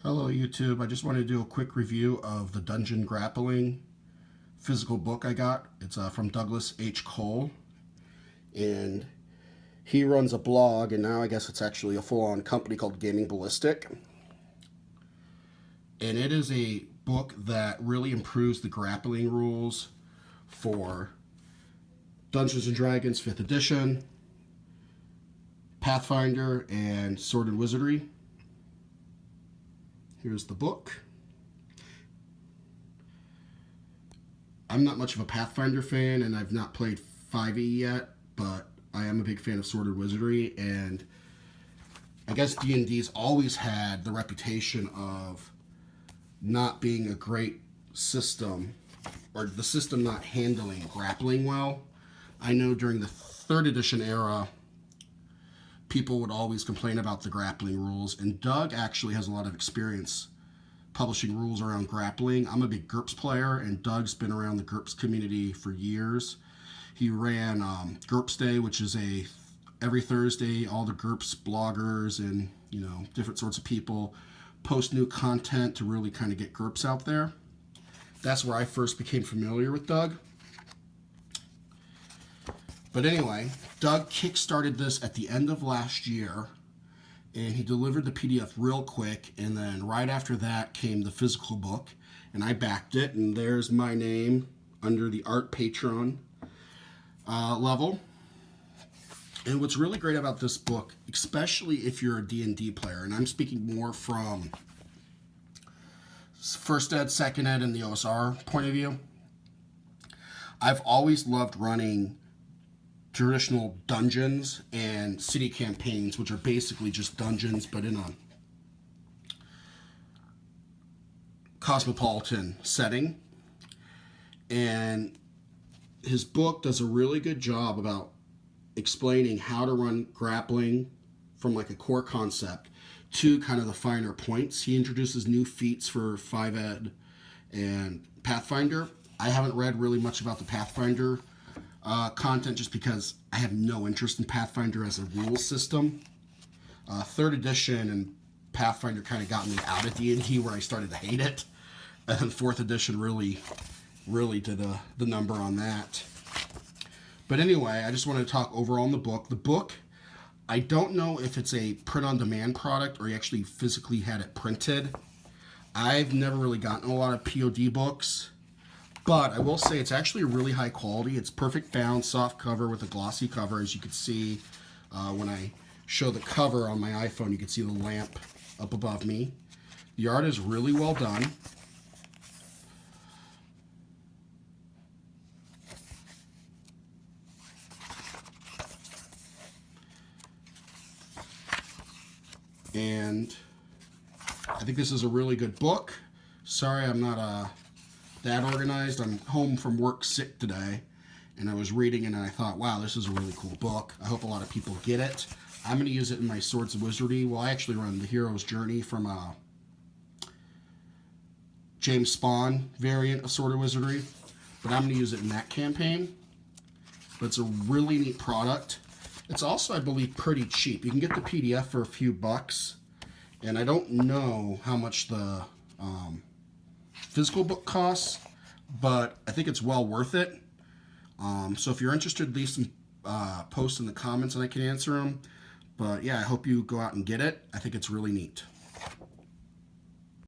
Hello YouTube, I just wanted to do a quick review of the Dungeon Grappling physical book I got. It's from Douglas H. Cole, and he runs a blog, and now I guess it's actually a full-on company called Gaming Ballistic. And it is a book that really improves the grappling rules for Dungeons & Dragons 5th edition, Pathfinder, and Swords Wiazardry. Here's the book. I'm not much of a Pathfinder fan, and I've not played 5e yet, but I am a big fan of Swords Wiazardry, and I guess D&D's always had the reputation of not being a great system, or the system not handling grappling well. I know during the 3rd edition era, people would always complain about the grappling rules, and Doug actually has a lot of experience publishing rules around grappling. I'm a big GURPS player, and Doug's been around the GURPS community for years. He ran GURPS Day, which is every Thursday, all the GURPS bloggers and different sorts of people post new content to really kind of get GURPS out there. That's where I first became familiar with Doug. But anyway, Doug kickstarted this at the end of last year, and he delivered the PDF real quick, and then right after that came the physical book, and I backed it, and there's my name under the Art Patron level. And what's really great about this book, especially if you're a D&D player, and I'm speaking more from First Ed, Second Ed, and the OSR point of view, I've always loved running traditional dungeons and city campaigns, which are basically just dungeons but in a cosmopolitan setting. And his book does a really good job about explaining how to run grappling from like a core concept to kind of the finer points. He introduces new feats for 5ed and Pathfinder. I haven't read really much about the Pathfinder content just because I have no interest in Pathfinder as a rules system. 3rd edition and Pathfinder kind of got me out of D&D where I started to hate it. And 4th edition really did the number on that. But anyway, I just wanted to talk overall on the book. The book, I don't know if it's a print-on-demand product or he actually physically had it printed. I've never really gotten a lot of POD books. But I will say it's actually really high quality. It's perfect bound, soft cover with a glossy cover. As you can see when I show the cover on my iPhone, you can see the lamp up above me. The art is really well done. And I think this is a really good book. Sorry I'm not that organized. I'm home from work sick today, and I was reading it and I thought, wow, this is a really cool book. I hope a lot of people get it. I'm going to use it in my Swords Wiazardry. Well, I actually run the Hero's Journey from James Spawn variant of Swords Wiazardry, but I'm going to use it in that campaign. But it's a really neat product. It's also, I believe, pretty cheap. You can get the PDF for a few bucks, and I don't know how much the physical book costs, but I think it's well worth it. So if you're interested, leave some posts in the comments and I can answer them. But yeah, I hope you go out and get it. I think it's really neat.